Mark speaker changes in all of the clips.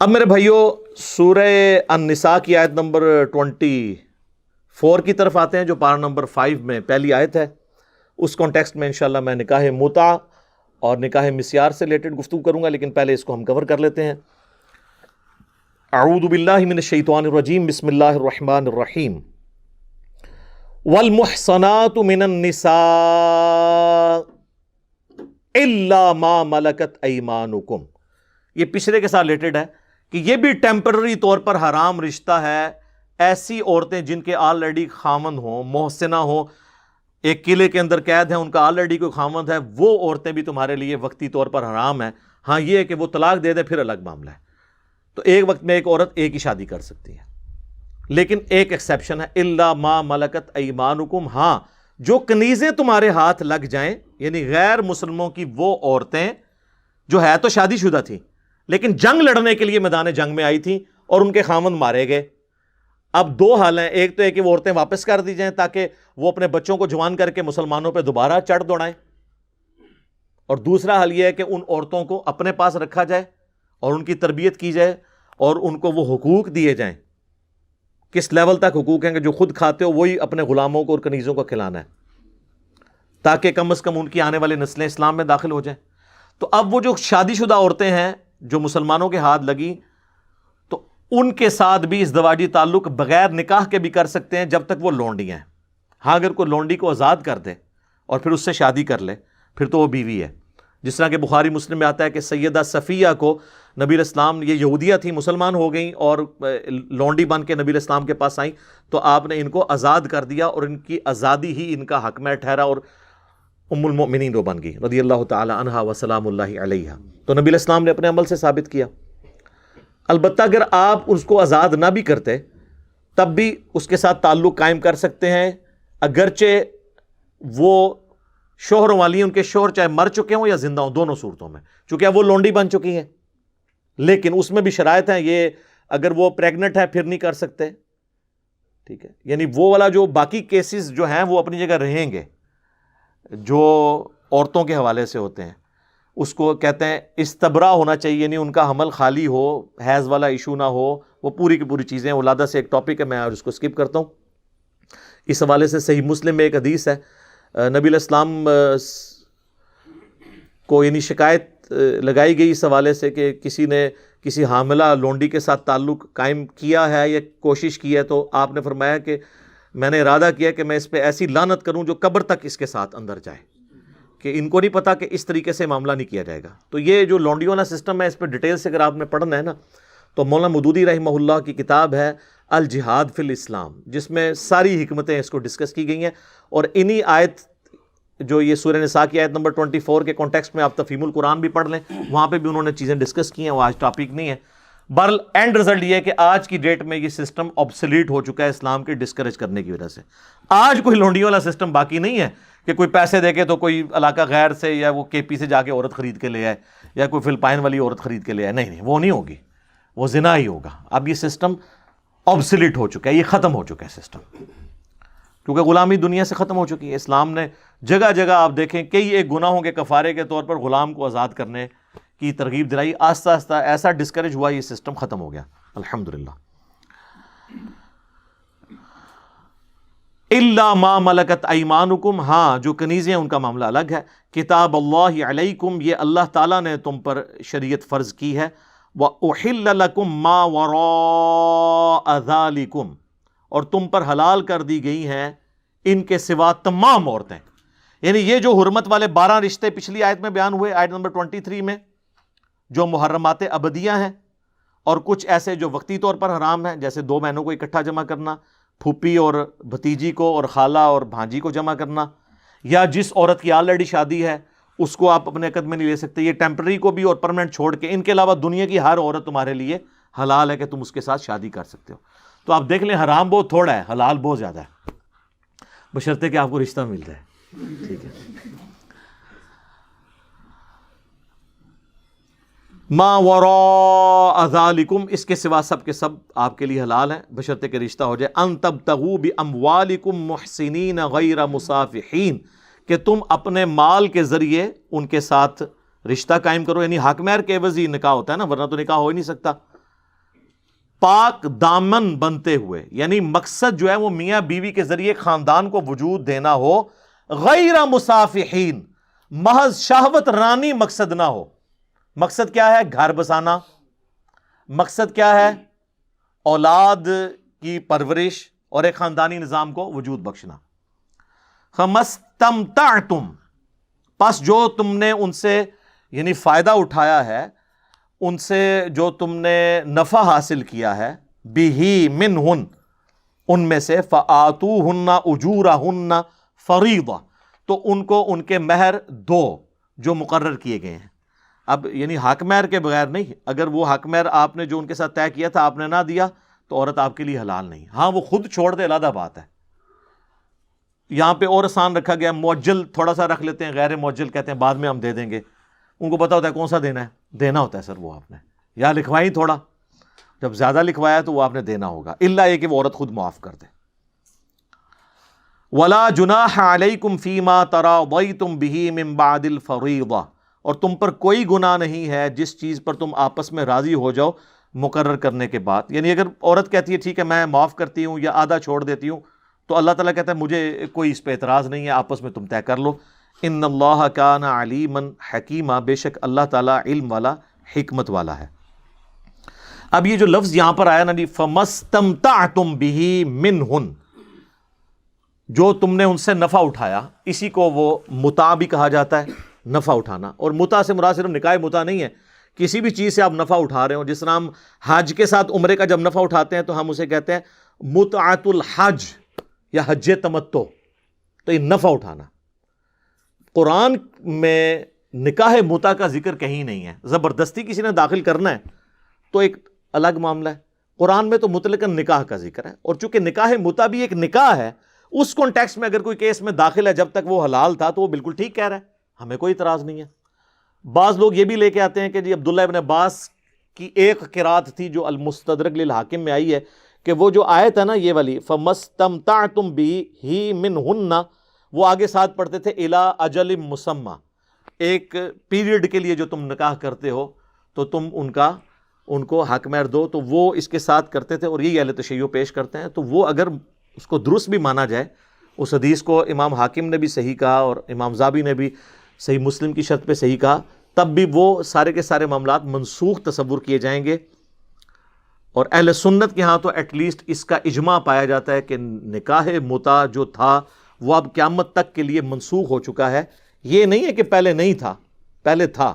Speaker 1: اب میرے بھائیوں سورہ النساء کی آیت نمبر 24 کی طرف آتے ہیں، جو پارہ نمبر 5 میں پہلی آیت ہے۔ اس کانٹیکسٹ میں انشاءاللہ میں نکاح متع اور نکاح مسیار سے ریلیٹڈ گفتگو کروں گا، لیکن پہلے اس کو ہم کور کر لیتے ہیں۔ اعوذ باللہ من الشیطان الرجیم، بسم اللہ الرحمن الرحیم۔ والمحصنات من النساء الا ما ملکت ایمانکم، یہ پچھلے کے ساتھ ریلیٹڈ ہے کہ یہ بھی ٹیمپرری طور پر حرام رشتہ ہے۔ ایسی عورتیں جن کے آلریڈی خامند ہوں، محسنہ ہوں، ایک قلعے کے اندر قید ہیں، ان کا آلریڈی کوئی خامند ہے، وہ عورتیں بھی تمہارے لیے وقتی طور پر حرام ہیں۔ ہاں یہ ہے کہ وہ طلاق دے دے پھر الگ معاملہ ہے، تو ایک وقت میں ایک عورت ایک ہی شادی کر سکتی ہے، لیکن ایک ایکسیپشن ہے، الا ما ملکت ایمانکم، ہاں جو کنیزیں تمہارے ہاتھ لگ جائیں، یعنی غیر مسلموں کی وہ عورتیں جو ہے تو شادی شدہ تھیں لیکن جنگ لڑنے کے لیے میدان جنگ میں آئی تھیں اور ان کے خامند مارے گئے۔ اب دو حال ہیں، ایک تو ہے کہ وہ عورتیں واپس کر دی جائیں تاکہ وہ اپنے بچوں کو جوان کر کے مسلمانوں پہ دوبارہ چڑھ دوڑائیں، اور دوسرا حال یہ ہے کہ ان عورتوں کو اپنے پاس رکھا جائے اور ان کی تربیت کی جائے اور ان کو وہ حقوق دیے جائیں۔ کس لیول تک حقوق ہیں کہ جو خود کھاتے ہو وہی اپنے غلاموں کو اور کنیزوں کو کھلانا ہے، تاکہ کم از کم ان کی آنے والی نسلیں اسلام میں داخل ہو جائیں۔ تو اب وہ جو شادی شدہ عورتیں ہیں جو مسلمانوں کے ہاتھ لگی، تو ان کے ساتھ بھی ازدواجی تعلق بغیر نکاح کے بھی کر سکتے ہیں جب تک وہ لونڈیاں ہیں۔ ہاں اگر کوئی لونڈی کو آزاد کر دے اور پھر اس سے شادی کر لے پھر تو وہ بیوی ہے، جس طرح کہ بخاری مسلم میں آتا ہے کہ سیدہ صفیہ کو نبی علیہ السلام، یہ یہودیہ تھیں، مسلمان ہو گئیں اور لونڈی بن کے نبی علیہ السلام کے پاس آئیں، تو آپ نے ان کو آزاد کر دیا اور ان کی آزادی ہی ان کا حق میں ٹھہرا اور ام المؤمنین وہ بن گئی رضی اللہ تعالی عنہا وسلام اللہ علیہ۔ تو نبی علیہ السلام نے اپنے عمل سے ثابت کیا۔ البتہ اگر آپ اس کو آزاد نہ بھی کرتے تب بھی اس کے ساتھ تعلق قائم کر سکتے ہیں، اگرچہ وہ شوہروں والی ہیں، ان کے شوہر چاہے مر چکے ہوں یا زندہ ہوں، دونوں صورتوں میں، چونکہ اب وہ لونڈی بن چکی ہیں، لیکن اس میں بھی شرائط ہیں۔ یہ اگر وہ پریگننٹ ہے پھر نہیں کر سکتے، ٹھیک ہے، یعنی وہ والا جو باقی کیسز جو ہیں وہ اپنی جگہ رہیں گے جو عورتوں کے حوالے سے ہوتے ہیں، اس کو کہتے ہیں استبرا ہونا چاہیے، یعنی ان کا حمل خالی ہو، حیض والا ایشو نہ ہو، وہ پوری کی پوری چیزیں۔ ولادہ سے ایک ٹاپک ہے، میں اس کو سکپ کرتا ہوں۔ اس حوالے سے صحیح مسلم میں ایک حدیث ہے، نبی علیہ السلام کو یعنی شکایت لگائی گئی اس حوالے سے کہ کسی نے کسی حاملہ لونڈی کے ساتھ تعلق قائم کیا ہے یا کوشش کی ہے، تو آپ نے فرمایا کہ میں نے ارادہ کیا کہ میں اس پہ ایسی لعنت کروں جو قبر تک اس کے ساتھ اندر جائے، کہ ان کو نہیں پتا کہ اس طریقے سے معاملہ نہیں کیا جائے گا۔ تو یہ جو لونڈیوں والا سسٹم ہے، اس پہ ڈیٹیل سے اگر آپ نے پڑھنا ہے نا، تو مولانا مودودی رحمہ اللہ کی کتاب ہے الجہاد فی الاسلام، جس میں ساری حکمتیں اس کو ڈسکس کی گئی ہیں، اور انہی آیت جو یہ سورہ نساء کی آیت نمبر 24 کے کانٹیکسٹ میں آپ تفہیم القرآن بھی پڑھ لیں، وہاں پہ بھی انہوں نے چیزیں ڈسکس کی ہیں، وہ آج ٹاپک نہیں ہے۔ بہرحال اینڈ رزلٹ یہ ہے کہ آج کی ڈیٹ میں یہ سسٹم آبسلیٹ ہو چکا ہے اسلام کے ڈسکریج کرنے کی وجہ سے۔ آج کوئی لونڈیوں والا سسٹم باقی نہیں ہے کہ کوئی پیسے دے کے تو کوئی علاقہ غیر سے یا وہ کے پی سے جا کے عورت خرید کے لے آئے یا کوئی فلپائن والی عورت خرید کے لے آئے، نہیں، وہ نہیں ہوگی، وہ زنا ہی ہوگا۔ اب یہ سسٹم آبسلیٹ ہو چکا ہے، یہ ختم ہو چکا ہے سسٹم، کیونکہ غلامی دنیا سے ختم ہو چکی ہے۔ اسلام نے جگہ جگہ آپ دیکھیں کئی ایک گناہوں کے کفارے کے طور پر غلام کو آزاد کرنے کی ترغیب دلائی، آہستہ آہستہ ایسا ڈسکریج ہوا، یہ سسٹم ختم ہو گیا الحمدللہ۔ الا ما ملکت ایمانکم، ہاں جو کنیزیں ہیں ان کا معاملہ الگ ہے۔ کتاب اللہ علیکم، یہ اللہ تعالیٰ نے تم پر شریعت فرض کی ہے۔ وَأُحِلَّ لَكُم مَّا وَرَاءَ ذَلِكُمْ، اور تم پر حلال کر دی گئی ہیں ان کے سوا تمام عورتیں، یعنی یہ جو حرمت والے 12 رشتے پچھلی آیت میں بیان ہوئے، آیت نمبر 23 میں، جو محرمات ابدیہ ہیں، اور کچھ ایسے جو وقتی طور پر حرام ہیں، جیسے 2 بہنوں کو اکٹھا جمع کرنا، پھوپھی اور بھتیجی کو اور خالہ اور بھانجی کو جمع کرنا، یا جس عورت کی آلریڈی شادی ہے اس کو آپ اپنے عقد میں نہیں لے سکتے، یہ ٹیمپرری کو بھی اور پرمنٹ چھوڑ کے، ان کے علاوہ دنیا کی ہر عورت تمہارے لیے حلال ہے کہ تم اس کے ساتھ شادی کر سکتے ہو۔ تو آپ دیکھ لیں، حرام بہت تھوڑا ہے، حلال بہت زیادہ ہے، بشرطے کہ آپ کو رشتہ مل جائے، ٹھیک ہے۔ ما وراء ذالکم، اس کے سوا سب کے سب آپ کے لیے حلال ہیں بشرطے کہ رشتہ ہو جائے۔ ان تبتغوا باموالکم محسنین غیر مصافحین، کہ تم اپنے مال کے ذریعے ان کے ساتھ رشتہ قائم کرو، یعنی حق مہر کے عوض ہی نکاح ہوتا ہے نا، ورنہ تو نکاح ہو ہی نہیں سکتا۔ پاک دامن بنتے ہوئے، یعنی مقصد جو ہے وہ میاں بیوی کے ذریعے خاندان کو وجود دینا ہو، غیر مصافحین، محض شہوت رانی مقصد نہ ہو۔ مقصد کیا ہے؟ گھر بسانا۔ مقصد کیا ہے؟ اولاد کی پرورش اور ایک خاندانی نظام کو وجود بخشنا۔ فَمَسْتَمْتَعْتُمْ، پس جو تم نے ان سے یعنی فائدہ اٹھایا ہے، ان سے جو تم نے نفع حاصل کیا ہے، بِهِ مِنْهُنْ، ان میں سے، فَآتُوهُنَّ أُجُورَهُنَّ فَرِيضَةً، تو ان کو ان کے مہر دو جو مقرر کیے گئے ہیں۔ اب یعنی حق مہر کے بغیر نہیں، اگر وہ حق مہر آپ نے جو ان کے ساتھ طے کیا تھا آپ نے نہ دیا تو عورت آپ کے لیے حلال نہیں۔ ہاں وہ خود چھوڑ دے علیحدہ بات ہے، یہاں پہ اور آسان رکھا گیا، معجل تھوڑا سا رکھ لیتے ہیں، غیر معجل کہتے ہیں بعد میں ہم دے دیں گے، ان کو پتا ہوتا ہے کون سا دینا ہے، دینا ہوتا ہے سر وہ آپ نے، یا لکھوائیں تھوڑا، جب زیادہ لکھوایا تو وہ آپ نے دینا ہوگا، الا یہ کہ وہ عورت خود معاف کر دے۔ وَلَا جُنَاحَ عَلَيْكُمْ فِي مَا تَرَاضَيْتُمْ بِهِ مِن بَعْدِ الْفَرِيضَةِ، اور تم پر کوئی گناہ نہیں ہے جس چیز پر تم آپس میں راضی ہو جاؤ مقرر کرنے کے بعد۔ یعنی اگر عورت کہتی ہے ٹھیک ہے میں معاف کرتی ہوں یا آدھا چھوڑ دیتی ہوں، تو اللہ تعالیٰ کہتا ہے مجھے کوئی اس پہ اعتراض نہیں ہے، آپس میں تم طے کر لو۔ ان اللہ کان علیما حکیما، بے شک اللہ تعالیٰ علم والا حکمت والا ہے۔ اب یہ جو لفظ یہاں پر آیا نا جی، فَمَسْتَمْتَعْتُمْ بِهِ مِنْهُنْ، جو تم نے ان سے نفع اٹھایا، اسی کو وہ متاع بھی کہا جاتا ہے، نفع اٹھانا۔ اور متاع سے مراد صرف نکاح متاع نہیں ہے، کسی بھی چیز سے آپ نفع اٹھا رہے ہو، جس طرح ہم حج کے ساتھ عمرے کا جب نفع اٹھاتے ہیں تو ہم اسے کہتے ہیں متعۃ الحج یا حج تمتع، تو یہ نفع اٹھانا۔ قرآن میں نکاح متع کا ذکر کہیں نہیں ہے، زبردستی کسی نے داخل کرنا ہے تو ایک الگ معاملہ ہے، قرآن میں تو مطلقاً نکاح کا ذکر ہے، اور چونکہ نکاح متع بھی ایک نکاح ہے، اس کانٹیکسٹ میں اگر کوئی کیس میں داخل ہے جب تک وہ حلال تھا تو وہ بالکل ٹھیک کہہ رہا ہے، ہمیں کوئی اعتراض نہیں ہے۔ بعض لوگ یہ بھی لے کے آتے ہیں کہ جی عبداللہ ابن عباس کی ایک قرات تھی جو المستدرک للحاکم میں آئی ہے، کہ وہ جو آیت ہے نا یہ والی فَمَسْتَمْتَعْتُمْ بِهِ مِنْهُنَّ، وہ آگے ساتھ پڑھتے تھے إِلَىٰ أَجَلٍ مُّسَمَّى، ایک پیریڈ کے لیے جو تم نکاح کرتے ہو تو تم ان کو حق مہر دو، تو وہ اس کے ساتھ کرتے تھے، اور یہی اہل تشیع پیش کرتے ہیں۔ تو وہ اگر اس کو درست بھی مانا جائے، اس حدیث کو امام حاکم نے بھی صحیح کہا اور امام زابی نے بھی صحیح مسلم کی شرط پہ صحیح کہا، تب بھی وہ سارے کے سارے معاملات منسوخ تصور کیے جائیں گے۔ اور اہل سنت کے ہاں تو ایٹ لیسٹ اس کا اجماع پایا جاتا ہے کہ نکاح متع جو تھا وہ اب قیامت تک کے لیے منسوخ ہو چکا ہے، یہ نہیں ہے کہ پہلے نہیں تھا، پہلے تھا۔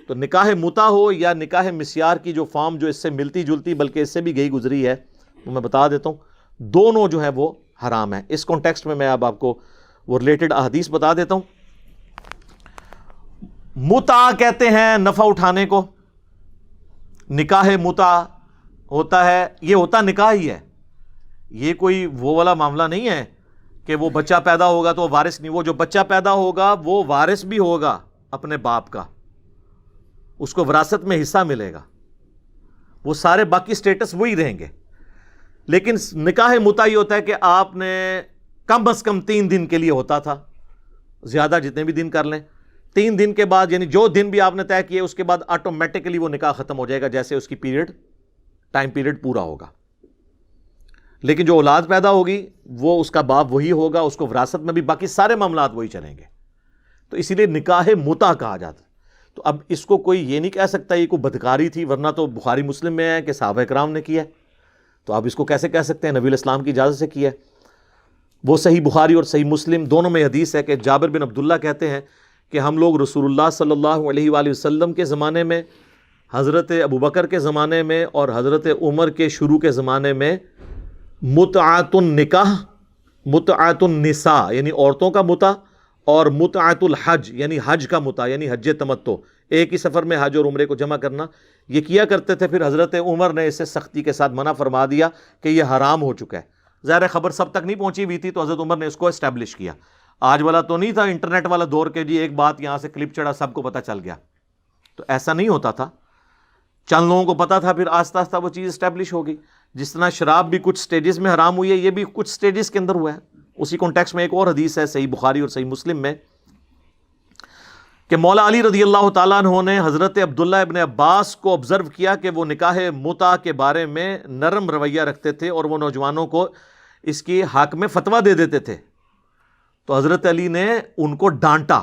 Speaker 1: تو نکاح متع ہو یا نکاح مسیار کی جو فارم جو اس سے ملتی جلتی بلکہ اس سے بھی گئی گزری ہے، تو میں بتا دیتا ہوں دونوں جو ہیں وہ حرام ہیں۔ اس کانٹیکسٹ میں اب آپ کو وہ ریلیٹڈ احادیث بتا دیتا ہوں۔ متع کہتے ہیں نفع اٹھانے کو، نکاح متع ہوتا ہے، یہ ہوتا نکاح ہی ہے، یہ کوئی وہ والا معاملہ نہیں ہے کہ وہ بچہ پیدا ہوگا تو وہ وارث نہیں، وہ جو بچہ پیدا ہوگا وہ وارث بھی ہوگا اپنے باپ کا، اس کو وراثت میں حصہ ملے گا، وہ سارے باقی سٹیٹس وہی رہیں گے۔ لیکن نکاح متع یہ ہوتا ہے کہ آپ نے کم از کم 3 دن کے لیے ہوتا تھا، زیادہ جتنے بھی دن کر لیں، 3 دن کے بعد یعنی جو دن بھی آپ نے طے کیے اس کے بعد آٹومیٹکلی وہ نکاح ختم ہو جائے گا جیسے اس کی ٹائم پیریڈ پورا ہوگا۔ لیکن جو اولاد پیدا ہوگی وہ اس کا باپ وہی ہوگا، اس کو وراثت میں بھی باقی سارے معاملات وہی چلیں گے، تو اسی لیے نکاح متع کہا جاتا ہے۔ تو اب اس کو کوئی یہ نہیں کہہ سکتا یہ کوئی بدکاری تھی، ورنہ تو بخاری مسلم میں ہے کہ صحابہ کرام نے کیا ہے، تو آپ اس کو کیسے کہہ سکتے ہیں نبی علیہ السلام کی اجازت سے کیا ہے؟ وہ صحیح بخاری اور صحیح مسلم دونوں میں حدیث ہے کہ جابر بن عبداللہ کہتے ہیں کہ ہم لوگ رسول اللہ صلی اللہ علیہ وآلہ وسلم کے زمانے میں، حضرت ابوبکر کے زمانے میں اور حضرت عمر کے شروع کے زمانے میں متعۃ النکاح، متعۃ النساء یعنی عورتوں کا متع، اور متعۃ الحج یعنی حج کا متع یعنی حج تمتع، ایک ہی سفر میں حج اور عمرے کو جمع کرنا، یہ کیا کرتے تھے۔ پھر حضرت عمر نے اسے سختی کے ساتھ منع فرما دیا کہ یہ حرام ہو چکا ہے۔ ظاہر خبر سب تک نہیں پہنچی ہوئی تھی تو حضرت عمر نے اس کو اسٹیبلش کیا۔ آج والا تو نہیں تھا انٹرنیٹ والا دور کے جی ایک بات یہاں سے کلپ چڑھا سب کو پتہ چل گیا، تو ایسا نہیں ہوتا تھا، چند لوگوں کو پتا تھا، پھر آہستہ آہستہ وہ چیز اسٹیبلش ہو گئی۔ جس طرح شراب بھی کچھ سٹیجز میں حرام ہوئی ہے، یہ بھی کچھ سٹیجز کے اندر ہوا ہے۔ اسی کانٹیکسٹ میں ایک اور حدیث ہے صحیح بخاری اور صحیح مسلم میں کہ مولا علی رضی اللہ تعالیٰ عنہ نے حضرت عبداللہ ابن عباس کو آبزرو کیا کہ وہ نکاح متع کے بارے میں نرم رویہ رکھتے تھے اور وہ نوجوانوں کو اس کی حق میں فتویٰ دے دیتے تھے. تو حضرت علی نے ان کو ڈانٹا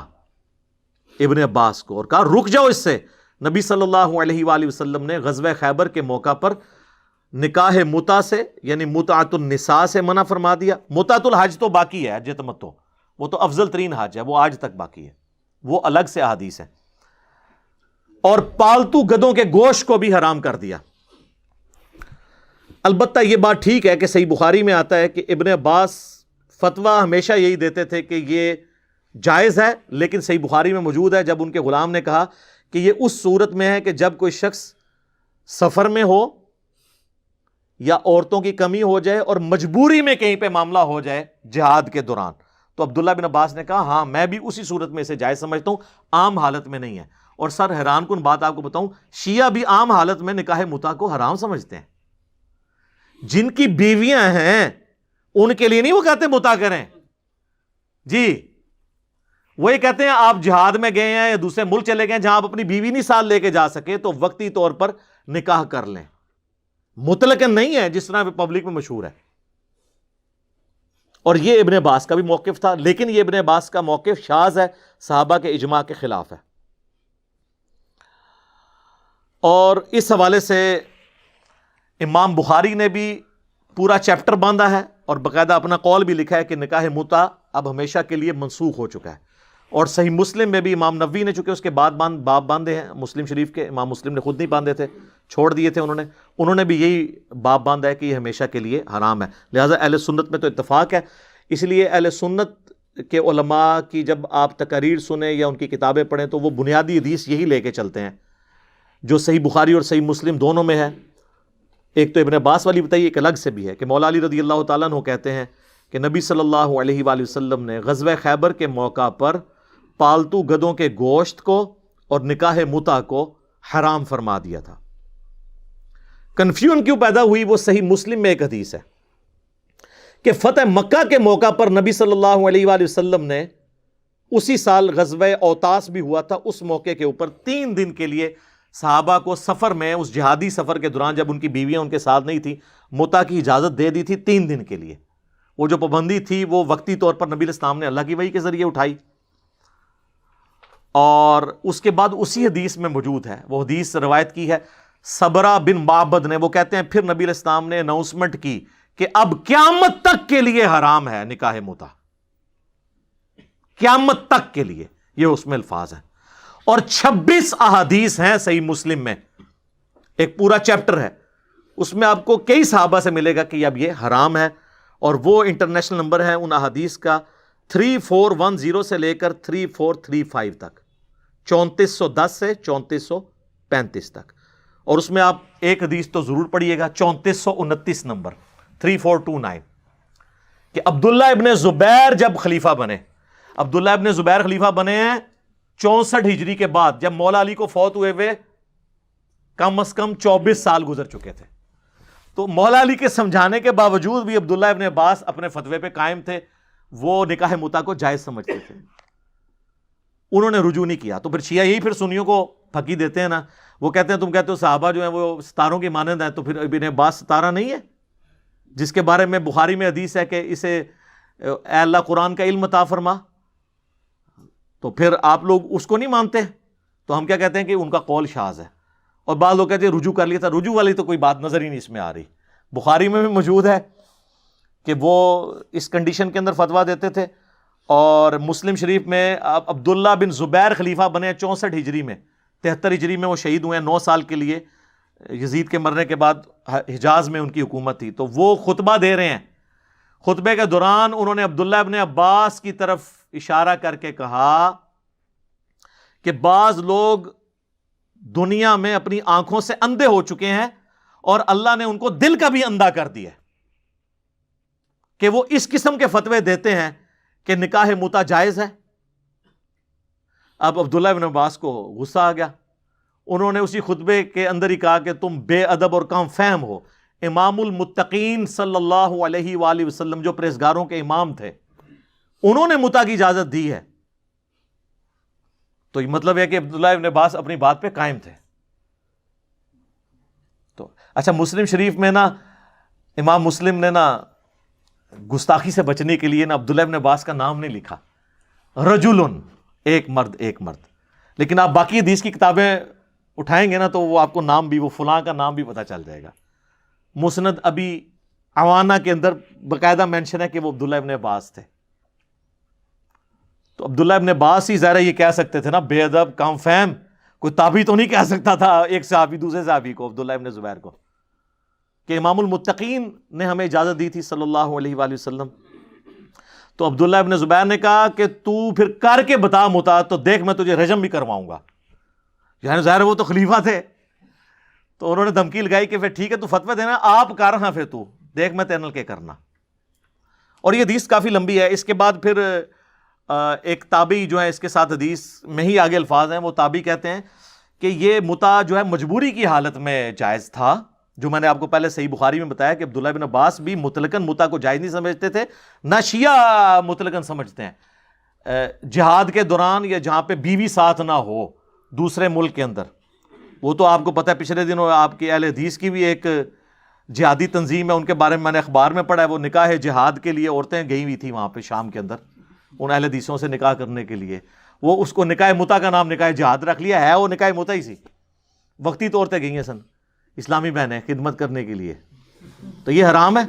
Speaker 1: ابن عباس کو اور کہا رک جاؤ اس سے. نبی صلی اللہ علیہ وآلہ وسلم نے غزوہ خیبر کے موقع پر نکاح متع سے یعنی متعۃ النساء سے منع فرما دیا. متعۃ الحج تو باقی ہے، حج تمتع وہ تو افضل ترین حج ہے، وہ آج تک باقی ہے، وہ الگ سے احادیث ہے. اور پالتو گدوں کے گوشت کو بھی حرام کر دیا. البتہ یہ بات ٹھیک ہے کہ صحیح بخاری میں آتا ہے کہ ابن عباس فتویٰ ہمیشہ یہی دیتے تھے کہ یہ جائز ہے، لیکن صحیح بخاری میں موجود ہے جب ان کے غلام نے کہا کہ یہ اس صورت میں ہے کہ جب کوئی شخص سفر میں ہو یا عورتوں کی کمی ہو جائے اور مجبوری میں کہیں پہ معاملہ ہو جائے جہاد کے دوران. تو عبداللہ بن عباس نے کہا ہاں میں بھی اسی صورت میں اسے جائز سمجھتا ہوں، عام حالت میں نہیں ہے. اور سر حیران کن بات آپ کو بتاؤں، شیعہ بھی عام حالت میں نکاح متع کو حرام سمجھتے ہیں. جن کی بیویاں ہیں ان کے لیے نہیں وہ کہتے متع کریں جی، وہ یہ کہتے ہیں آپ جہاد میں گئے ہیں یا دوسرے ملک چلے گئے جہاں آپ اپنی بیوی نہیں ساتھ لے کے جا سکے تو وقتی طور پر نکاح کر لیں. مطلقاً نہیں ہے جس طرح پبلک میں مشہور ہے. اور یہ ابن عباس کا بھی موقف تھا، لیکن یہ ابن عباس کا موقف شاذ ہے، صحابہ کے اجماع کے خلاف ہے. اور اس حوالے سے امام بخاری نے بھی پورا چیپٹر باندھا ہے اور باقاعدہ اپنا قول بھی لکھا ہے کہ نکاح متع اب ہمیشہ کے لیے منسوخ ہو چکا ہے. اور صحیح مسلم میں بھی امام نووی نے چونکہ اس کے بعد باب باندھے ہیں، مسلم شریف کے امام مسلم نے خود نہیں باندھے تھے، چھوڑ دیے تھے انہوں نے بھی یہی باب باندھا ہے کہ یہ ہمیشہ کے لیے حرام ہے. لہٰذا اہل سنت میں تو اتفاق ہے. اس لیے اہل سنت کے علماء کی جب آپ تقاریر سنیں یا ان کی کتابیں پڑھیں تو وہ بنیادی حدیث یہی لے کے چلتے ہیں جو صحیح بخاری اور صحیح مسلم دونوں میں ہے. ایک تو ابن عباس والی بتائیے، ایک الگ سے بھی ہے کہ مولا علی رضی اللہ تعالیٰ عنہ کہتے ہیں کہ نبی صلی اللہ علیہ وآلہ وسلم نے غزوہ خیبر کے موقع پر پالتو گدوں کے گوشت کو اور نکاح متع کو حرام فرما دیا تھا. کنفیوژن کیوں پیدا ہوئی؟ وہ صحیح مسلم میں ایک حدیث ہے کہ فتح مکہ کے موقع پر نبی صلی اللہ علیہ وآلہ وسلم نے اسی سال غزوہ اوتاس بھی ہوا تھا، اس موقع کے اوپر 3 دن کے لیے صحابہ کو سفر میں، اس جہادی سفر کے دوران جب ان کی بیویاں ان کے ساتھ نہیں تھیں، متع کی اجازت دے دی تھی 3 دن کے لیے. وہ جو پابندی تھی وہ وقتی طور پر نبی الاسلام نے اللہ کی وحی کے ذریعے اٹھائی. اور اس کے بعد اسی حدیث میں موجود ہے، وہ حدیث روایت کی ہے صبرہ بن معبد نے، وہ کہتے ہیں پھر نبی الاسلام نے اناؤنسمنٹ کی کہ اب قیامت تک کے لیے حرام ہے نکاح متع، قیامت تک کے لیے، یہ اس میں الفاظ ہیں. اور 26 احادیث ہیں صحیح مسلم میں، ایک پورا چیپٹر ہے، اس میں آپ کو کئی صحابہ سے ملے گا کہ اب یہ حرام ہے. اور وہ انٹرنیشنل نمبر ہے ان احادیث کا 3410 سے لے کر 3435 تک، 3410 سے 3435 تک. اور اس میں آپ ایک حدیث تو ضرور پڑھیے گا 3429 نمبر 3429 کہ عبداللہ ابن زبیر جب خلیفہ بنے، عبداللہ ابن زبیر خلیفہ بنے ہیں 64 ہجری کے بعد، جب مولا علی کو فوت ہوئے کم از کم 24 سال گزر چکے تھے. تو مولا علی کے سمجھانے کے باوجود بھی عبداللہ ابن عباس اپنے فتوے پہ قائم تھے، وہ نکاح متع کو جائز سمجھتے تھے، انہوں نے رجوع نہیں کیا. تو پھر شیعہ یہی پھر سنیوں کو پھکی دیتے ہیں نا، وہ کہتے ہیں تم کہتے ہو صحابہ جو ہیں وہ ستاروں کی مانند ہیں، تو پھر ابن عباس ستارہ نہیں ہے جس کے بارے میں بخاری میں حدیث ہے کہ اسے اے اللہ قرآن کا علم عطا فرما، تو پھر آپ لوگ اس کو نہیں مانتے. تو ہم کیا کہتے ہیں کہ ان کا قول شاذ ہے. اور بعض لوگ کہتے ہیں رجوع کر لیا تھا، رجوع والی تو کوئی بات نظر ہی نہیں اس میں آ رہی. بخاری میں بھی موجود ہے کہ وہ اس کنڈیشن کے اندر فتویٰ دیتے تھے. اور مسلم شریف میں عبداللہ بن زبیر خلیفہ بنے 64 ہجری میں، 73 ہجری میں وہ شہید ہوئے ہیں 9 سال کے لیے، یزید کے مرنے کے بعد حجاز میں ان کی حکومت تھی. تو وہ خطبہ دے رہے ہیں، خطبے کے دوران انہوں نے عبداللہ ابن عباس کی طرف اشارہ کر کے کہا کہ بعض لوگ دنیا میں اپنی آنکھوں سے اندھے ہو چکے ہیں اور اللہ نے ان کو دل کا بھی اندھا کر دیا کہ وہ اس قسم کے فتوے دیتے ہیں کہ نکاح متع جائز ہے. اب عبداللہ ابن عباس کو غصہ آ گیا، انہوں نے اسی خطبے کے اندر ہی کہا کہ تم بے ادب اور کم فہم ہو. امام المتقین صلی اللہ علیہ وآلہ وسلم جو پرہیزگاروں کے امام تھے، انہوں نے متع کی اجازت دی ہے. تو یہ مطلب ہے کہ عبداللہ ابن عباس اپنی بات پہ قائم تھے. تو اچھا مسلم شریف میں نا امام مسلم نے نا گستاخی سے بچنے کے لیے نا عبداللہ ابن عباس کا نام نہیں لکھا, رجلن, ایک مرد, ایک مرد. لیکن آپ باقی حدیث کی کتابیں اٹھائیں گے نا تو وہ آپ کو نام بھی, وہ فلاں کا نام بھی پتہ چل جائے گا. مسند ابی عوانہ کے اندر باقاعدہ مینشن ہے کہ وہ عبداللہ ابن عباس تھے. تو عبداللہ ابن عباس ہی ظاہر یہ کہہ سکتے تھے نا, بے ادب, کم فہم, کوئی تابعی تو نہیں کہہ سکتا تھا ایک صحابی دوسرے صحابی کو, عبداللہ ابن زبیر کو, کہ امام المتقین نے ہمیں اجازت دی تھی صلی اللہ علیہ وآلہ وسلم. تو عبداللہ ابن زبیر نے کہا کہ تو پھر کر کے بتا متا, تو دیکھ میں تجھے رجم بھی کرواؤں گا. یعنی ظاہر وہ تو خلیفہ تھے, تو انہوں نے دھمکی لگائی کہ پھر ٹھیک ہے تو فتویٰ دینا, آپ کر رہا پھر تو دیکھ میں تینل کے کرنا. اور یہ حدیث کافی لمبی ہے. اس کے بعد پھر ایک تابعی جو ہے اس کے ساتھ حدیث میں ہی آگے الفاظ ہیں, وہ تابعی کہتے ہیں کہ یہ متع جو ہے مجبوری کی حالت میں جائز تھا, جو میں نے آپ کو پہلے صحیح بخاری میں بتایا کہ عبداللہ بن عباس بھی مطلقاً متع کو جائز نہیں سمجھتے تھے, نہ شیعہ مطلقاً سمجھتے ہیں. جہاد کے دوران یا جہاں پہ بیوی ساتھ نہ ہو دوسرے ملک کے اندر, وہ تو آپ کو پتہ ہے پچھلے دنوں آپ کی اہل حدیث کی بھی ایک جہادی تنظیم ہے, ان کے بارے میں نے اخبار میں پڑھا ہے, وہ نکاح جہاد کے لیے عورتیں گئی ہوئی تھیں وہاں پہ شام کے اندر ان اہل حدیثوں سے نکاح کرنے کے لیے. وہ اس کو نکاح متع کا نام نکاح جہاد رکھ لیا ہے, وہ نکاح متع ہی سی, وقتی طور پہ گئی ہیں سن اسلامی بہنیں خدمت کرنے کے لیے. تو یہ حرام ہے,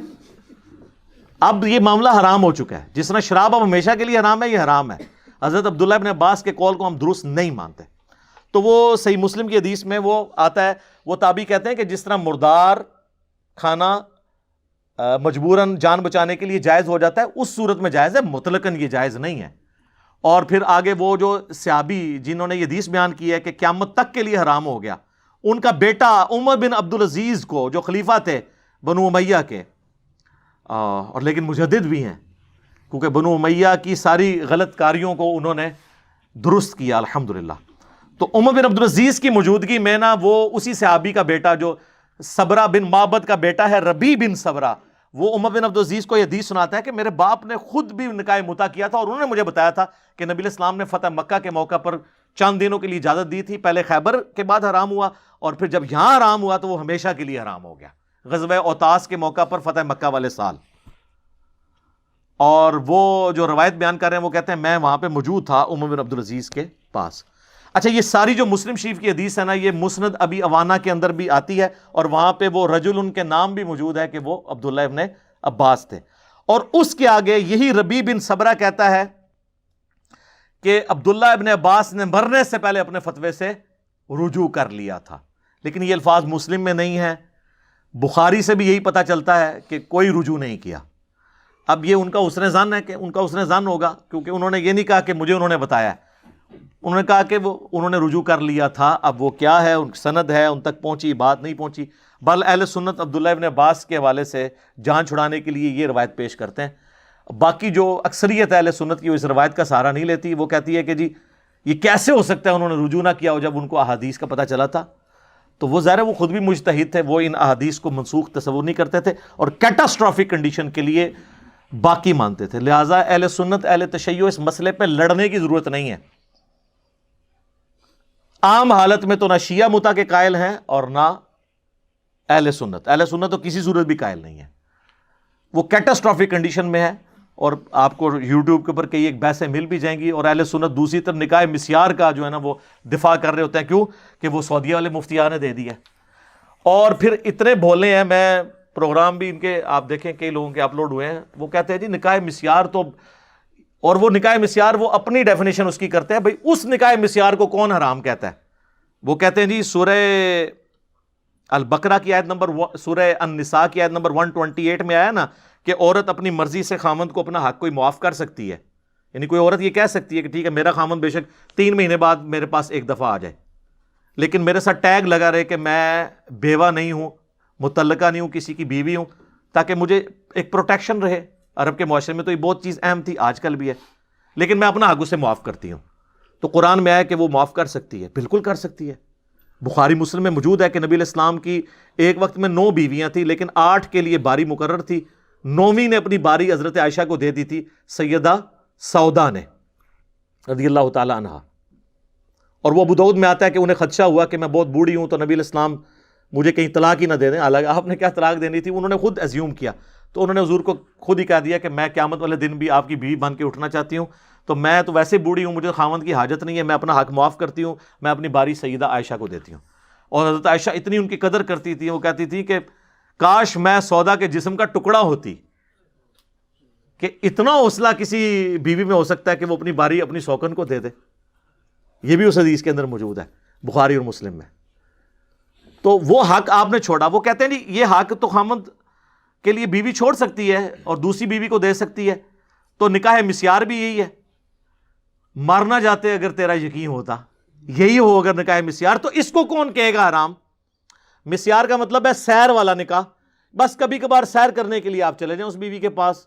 Speaker 1: اب یہ معاملہ حرام ہو چکا ہے. جس طرح شراب اب ہمیشہ کے لیے حرام ہے, یہ حرام ہے. حضرت عبداللہ ابن عباس کے قول کو ہم درست نہیں مانتے. تو وہ صحیح مسلم کی حدیث میں وہ آتا ہے, وہ تابعی کہتے ہیں کہ جس طرح مردار کھانا مجبوراً جان بچانے کے لیے جائز ہو جاتا ہے, اس صورت میں جائز ہے, مطلقاً یہ جائز نہیں ہے. اور پھر آگے وہ جو صحابی جنہوں نے یہ حدیث بیان کی ہے کہ قیامت تک کے لیے حرام ہو گیا, ان کا بیٹا عمر بن عبدالعزیز کو, جو خلیفہ تھے بنو امیہ کے, اور لیکن مجدد بھی ہیں, کیونکہ بنو امیہ کی ساری غلط کاریوں کو انہوں نے درست کیا الحمدللہ. تو عمر بن عبدالعزیز کی موجودگی میں نا وہ اسی صحابی کا بیٹا جو صبرہ بن معبد کا بیٹا ہے, ربیع بن صبرہ, وہ عمر بن عبدالعزیز کو یہ حدیث سناتا ہے کہ میرے باپ نے خود بھی نکاح متع کیا تھا, اور انہوں نے مجھے بتایا تھا کہ نبی علیہ السلام نے فتح مکہ کے موقع پر چند دنوں کے لیے اجازت دی تھی, پہلے خیبر کے بعد حرام ہوا, اور پھر جب یہاں حرام ہوا تو وہ ہمیشہ کے لیے حرام ہو گیا غزوہ اوتاس کے موقع پر فتح مکہ والے سال. اور وہ جو روایت بیان کر رہے ہیں وہ کہتے ہیں میں وہاں پہ موجود تھا عمر بن عبدالعزیز کے پاس. اچھا یہ ساری جو مسلم شریف کی حدیث ہے نا, یہ مسند ابی عوانہ کے اندر بھی آتی ہے, اور وہاں پہ وہ رجل ان کے نام بھی موجود ہے کہ وہ عبداللہ ابن عباس تھے. اور اس کے آگے یہی ربیع بن صبرہ کہتا ہے کہ عبداللہ ابن عباس نے مرنے سے پہلے اپنے فتوے سے رجوع کر لیا تھا. لیکن یہ الفاظ مسلم میں نہیں ہے, بخاری سے بھی یہی پتہ چلتا ہے کہ کوئی رجوع نہیں کیا. اب یہ ان کا حسن ظن ہے کہ ان کا حسن ظن ہوگا, کیونکہ انہوں نے یہ نہیں کہا کہ مجھے انہوں نے بتایا, انہوں نے کہا کہ وہ انہوں نے رجوع کر لیا تھا. اب وہ کیا ہے, ان کی سند ہے, ان تک پہنچی بات نہیں پہنچی. بل اہل سنت عبداللہ ابن عباس کے حوالے سے جان چھڑانے کے لیے یہ روایت پیش کرتے ہیں. باقی جو اکثریت اہل سنت کی وہ اس روایت کا سہارا نہیں لیتی, وہ کہتی ہے کہ جی یہ کیسے ہو سکتا ہے انہوں نے رجوع نہ کیا ہو جب ان کو احادیث کا پتہ چلا تھا. تو وہ ظاہر ہے وہ خود بھی مجتہد تھے, وہ ان احادیث کو منسوخ تصور نہیں کرتے تھے اور کیٹاسٹرافک کنڈیشن کے لیے باقی مانتے تھے. لہٰذا اہل سنت اہل تشیع اس مسئلے پہ لڑنے کی ضرورت نہیں ہے. عام حالت میں تو نہ شیعہ متع کے قائل ہیں اور نہ اہل سنت تو کسی صورت بھی قائل نہیں ہے. وہ کیٹاسٹرافک کنڈیشن میں ہے, اور آپ کو یوٹیوب کے اوپر کئی ایک بحثیں مل بھی جائیں گی. اور اہل سنت دوسری طرف نکاح مسیار کا جو ہے نا وہ دفاع کر رہے ہوتے ہیں. کیوں کہ وہ سعودیہ والے مفتیان نے دے دیا, اور پھر اتنے بھولے ہیں. میں پروگرام بھی ان کے آپ دیکھیں کئی لوگوں کے اپلوڈ ہوئے ہیں, وہ کہتے ہیں جی نکاح مسیار تو, اور وہ نکاح مسیار وہ اپنی ڈیفینیشن اس کی کرتے ہیں. بھئی اس نکاح مسیار کو کون حرام کہتا ہے؟ وہ کہتے ہیں جی سورہ البقرہ کی آیت نمبر سورہ النساء کی آیت نمبر 128 میں آیا نا کہ عورت اپنی مرضی سے خامند کو اپنا حق کوئی معاف کر سکتی ہے. یعنی کوئی عورت یہ کہہ سکتی ہے کہ ٹھیک ہے میرا خامند بے شک 3 مہینے بعد میرے پاس ایک دفعہ آ جائے, لیکن میرے ساتھ ٹیگ لگا رہے کہ میں بیوہ نہیں ہوں, متعلقہ نہیں ہوں, کسی کی بیوی ہوں, تاکہ مجھے ایک پروٹیکشن رہے. عرب کے معاشرے میں تو یہ بہت چیز اہم تھی, آج کل بھی ہے, لیکن میں اپنا حق اسے معاف کرتی ہوں. تو قرآن میں آیا کہ وہ معاف کر سکتی ہے, بالکل کر سکتی ہے. بخاری مسلم میں موجود ہے کہ نبی علیہ السلام کی ایک وقت میں 9 بیویاں تھیں, لیکن 8 کے لیے باری مقرر تھی. 9ویں نے اپنی باری حضرت عائشہ کو دے دی تھی, سیدہ سودا نے رضی اللہ تعالی عنہا. اور وہ ابو داؤد میں آتا ہے کہ انہیں خدشہ ہوا کہ میں بہت بوڑھی ہوں تو نبی علیہ السلام مجھے کہیں طلاق ہی نہ دے دیں. حالانکہ آپ نے کیا طلاق دینی تھی, انہوں نے خود ایزیوم کیا. تو انہوں نے حضور کو خود ہی کہہ دیا کہ میں قیامت والے دن بھی آپ کی بیوی بن کے اٹھنا چاہتی ہوں, تو میں تو ویسے بوڑھی ہوں, مجھے خاوند کی حاجت نہیں ہے, میں اپنا حق معاف کرتی ہوں, میں اپنی باری سیدہ عائشہ کو دیتی ہوں. اور حضرت عائشہ اتنی ان کی قدر کرتی تھی, وہ کہتی تھی کہ کاش میں سودا کے جسم کا ٹکڑا ہوتی, کہ اتنا حوصلہ کسی بیوی میں ہو سکتا ہے کہ وہ اپنی باری اپنی سوکن کو دے دے. یہ بھی اس حدیث کے اندر موجود ہے بخاری اور مسلم میں. تو وہ حق آپ نے چھوڑا. وہ کہتے ہیں نہیں, یہ حق تو خامند کے لیے بیوی چھوڑ سکتی ہے اور دوسری بیوی کو دے سکتی ہے. تو نکاح مسیار بھی یہی ہے. مرنا جاتے اگر تیرا یقین ہوتا یہی ہو اگر نکاح مسیار, تو اس کو کون کہے گا حرام؟ مسیار کا مطلب ہے سیر والا نکاح. بس کبھی کبھار سیر کرنے کے لیے آپ چلے جائیں اس بیوی کے پاس,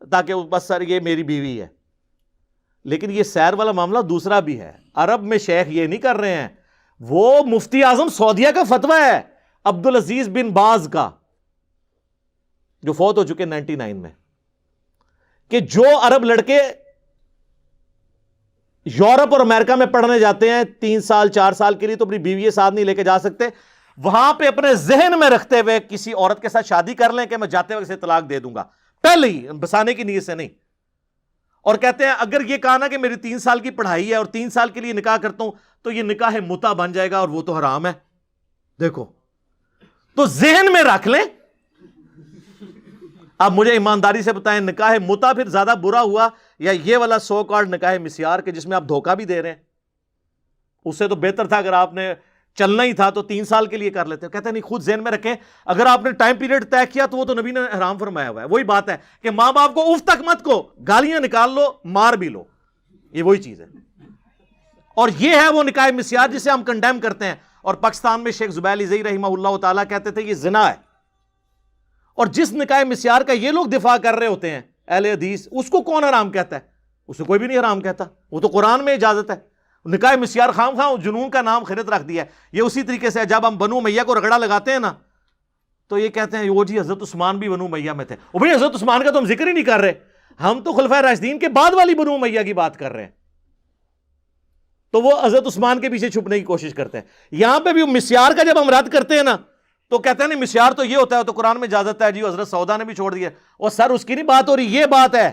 Speaker 1: تاکہ بس سر یہ میری بیوی ہے. لیکن یہ سیر والا معاملہ دوسرا بھی ہے. عرب میں شیخ یہ نہیں کر رہے ہیں. وہ مفتی اعظم سعودیہ کا فتویٰ ہے عبدالعزیز بن باز کا, جو فوت ہو چکے 99 میں, کہ جو عرب لڑکے یورپ اور امریکہ میں پڑھنے جاتے ہیں 3 سال 4 سال کے لیے, تو اپنی بیوی ساتھ نہیں لے کے جا سکتے. وہاں پہ اپنے ذہن میں رکھتے ہوئے کسی عورت کے ساتھ شادی کر لیں کہ میں جاتے وقت سے طلاق دے دوں گا, پہلے ہی بسانے کی نیت سے نہیں. اور کہتے ہیں اگر یہ کہا نا کہ میری 3 سال کی پڑھائی ہے اور 3 سال کے لیے نکاح کرتا ہوں تو یہ نکاح متع بن جائے گا اور وہ تو حرام ہے. دیکھو, تو ذہن میں رکھ لیں. اب مجھے ایمانداری سے بتائیں, نکاح متع پھر زیادہ برا ہوا یا یہ والا سو کارڈ نکاح مسیار کے جس میں آپ دھوکہ بھی دے رہے ہیں؟ اس سے تو بہتر تھا اگر آپ نے چلنا ہی تھا تو 3 سال کے لیے کر لیتے. کہتے ہیں نہیں, خود ذہن میں رکھیں, اگر آپ نے ٹائم پیریڈ طے کیا تو وہ تو نبی نے حرام فرمایا ہوا ہے. وہی بات ہے کہ ماں باپ کو اف تک مت کو, گالیاں نکال لو, مار بھی لو, یہ وہی چیز ہے. اور یہ ہے وہ نکاح مسیار جسے ہم کنڈیم کرتے ہیں. اور پاکستان میں شیخ زبیر علی رحمہ اللہ تعالیٰ کہتے تھے یہ زنا ہے. اور جس نکاح مسیار کا یہ لوگ دفاع کر رہے ہوتے ہیں اہل حدیث, اس کو کون حرام کہتا ہے؟ اسے کوئی بھی نہیں حرام کہتا, وہ تو قرآن میں اجازت ہے. نکاح مسیار خام خواہ جنون کا نام خرید رکھ دیا ہے. یہ اسی طریقے سے جب ہم بنو امیہ کو رگڑا لگاتے ہیں نا, تو یہ کہتے ہیں وہ جی حضرت عثمان بھی بنو امیہ میں تھے. وہ بھائی حضرت عثمان کا تو ہم ذکر ہی نہیں کر رہے, ہم تو خلفائے راشدین کے بعد والی بنو امیہ کی بات کر رہے ہیں. تو وہ حضرت عثمان کے پیچھے چھپنے کی کوشش کرتے ہیں. یہاں پہ بھی مسیار کا جب ہم رد کرتے ہیں نا, تو کہتے ہیں نہیں مسیار تو یہ ہوتا ہے, تو قرآن میں اجازت ہے جی, حضرت سودا نے بھی چھوڑ دیا. اور سر اس کی نہیں بات ہو رہی, یہ بات ہے.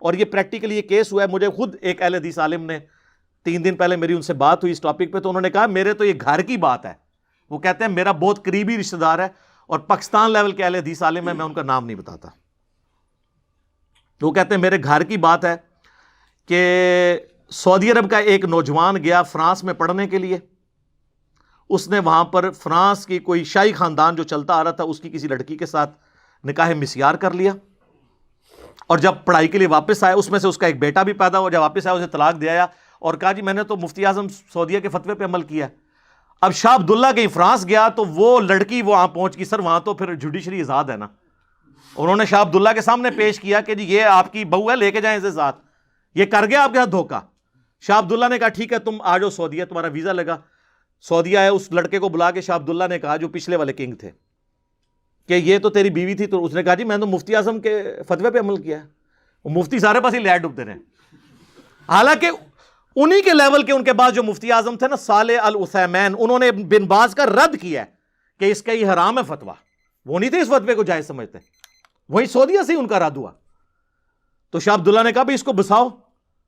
Speaker 1: اور یہ پریکٹیکلی یہ کیس ہوا ہے. مجھے خود ایک اہل حدیث عالم نے 3 دن پہلے میری ان سے بات ہوئی اس ٹاپک پہ, تو انہوں نے کہا میرے تو یہ گھر کی بات ہے. وہ کہتے ہیں میرا بہت قریبی رشتہ دار ہے اور پاکستان لیول کے اہل حدیث عالم ہے, میں ان کا نام نہیں بتاتا. وہ کہتے ہیں میرے گھر کی بات ہے کہ سعودی عرب کا ایک نوجوان گیا فرانس میں پڑھنے کے لیے. اس نے وہاں پر فرانس کی کوئی شاہی خاندان جو چلتا آ رہا تھا اس کی کسی لڑکی کے ساتھ نکاح مسیار کر لیا. اور جب پڑھائی کے لیے واپس آیا, اس میں سے اس کا ایک بیٹا بھی پیدا ہوا. جب واپس آیا اسے طلاق دے آیا اور کہا جی میں نے تو مفتی اعظم سعودیہ کے فتوے پہ عمل کیا. اب شاہ عبداللہ کہیں فرانس گیا تو وہ لڑکی وہاں پہنچ گئی. سر وہاں تو پھر جوڈیشری آزاد ہے نا. انہوں نے شاہ عبداللہ کے سامنے پیش کیا کہ جی یہ آپ کی بہو ہے, لے کے جائیں اسے ساتھ. یہ کر گیا آپ کے ساتھ دھوکہ. شاہ عبداللہ نے کہا ٹھیک ہے تم آ جاؤ سعودیہ, تمہارا ویزا لگا. سعودیہ آئے, اس لڑکے کو بلا کے شاہ عبداللہ نے کہا جو پچھلے والے کنگ تھے کہ یہ تو تیری بیوی تھی. تو اس نے کہا جی میں تو مفتی اعظم کے فتوے پہ عمل کیا ہے. وہ مفتی سارے پاس ہی لائٹ ڈوبتے رہے. حالانکہ انہی کے لیول کے ان کے بعد جو مفتی اعظم تھے نا صالح العثیمین, انہوں نے بن باز کا رد کیا ہے کہ اس کا یہ حرام ہے فتویٰ. وہ نہیں تھے اس فتوے کو جائز سمجھتے, وہی سعودیہ سے ہی ان کا رد ہوا. تو شاہ عبداللہ نے کہا بھی اس کو بساؤ.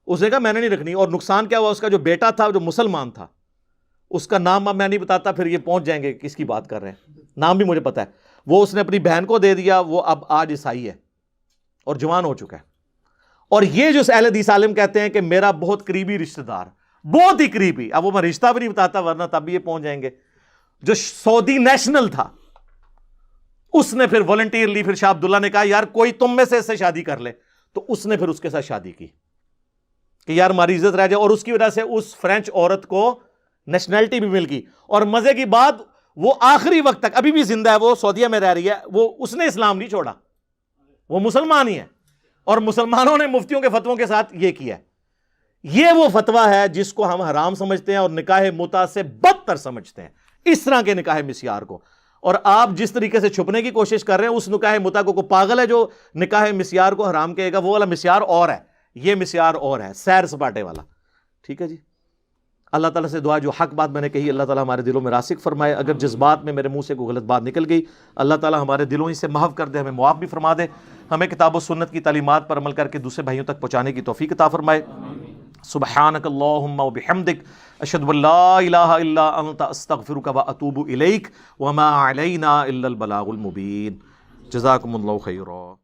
Speaker 1: اس نے کہا میں نے نہیں رکھنی. اور نقصان کیا ہوا, اس کا جو بیٹا تھا جو مسلمان تھا, اس کا نام اب میں نہیں بتاتا, پھر یہ پہنچ جائیں گے کس کی بات کر رہے ہیں. نام بھی مجھے پتا ہے. وہ اس نے اپنی بہن کو دے دیا, وہ اب آج عیسائی ہے اور جوان ہو چکا ہے. اور یہ جو اہل حدیث عالم کہتے ہیں کہ میرا بہت قریبی رشتہ دار, بہت ہی قریبی, اب وہ میں رشتہ بھی نہیں بتاتا ورنہ تب بھی یہ پہنچ جائیں گے, جو سعودی نیشنل تھا, اس نے پھر والنٹیئرلی پھر شاہ عبداللہ نے کہا یار کوئی تم میں سے اس سے شادی کر لے. تو اس نے پھر اس کے ساتھ شادی کی کہ یار ہماری عزت رہ جائے. اور اس کی وجہ سے اس فرینچ عورت کو نیشنلٹی بھی مل گئی. اور مزے کی بات, وہ آخری وقت تک ابھی بھی زندہ ہے, وہ سعودیہ میں رہ رہی ہے. وہ اس نے اسلام نہیں چھوڑا, وہ مسلمان ہی ہے. اور مسلمانوں نے مفتیوں کے فتووں کے ساتھ یہ کیا ہے. یہ وہ فتویٰ ہے جس کو ہم حرام سمجھتے ہیں اور نکاح متع سے بدتر سمجھتے ہیں, اس طرح کے نکاح مسیار کو. اور آپ جس طریقے سے چھپنے کی کوشش کر رہے ہیں اس نکاح متع کو پاگل ہے جو نکاح مسیار کو حرام کہے گا. وہ والا مسیار اور ہے, یہ مسیار اور ہے, سیر سپاٹے والا. ٹھیک ہے جی. اللہ تعالیٰ سے دعا جو حق بات میں نے کہی اللہ تعالیٰ ہمارے دلوں میں راسخ فرمائے، اگر جس بات میں میرے منہ سے کوئی غلط بات نکل گئی اللہ تعالیٰ ہمارے دلوں ہی سے محو کر دے، ہمیں معاف بھی فرما دے، ہمیں کتاب و سنت کی تعلیمات پر عمل کر کے دوسرے بھائیوں تک پہنچانے کی توفیق عطا فرمائے۔ سبحانک اللہم و بحمدک اشہد ان لا الہ الا انت استغفرک و اتوب الیک وما علینا الا البلاغ المبین۔ جزاکم اللہ خیرا۔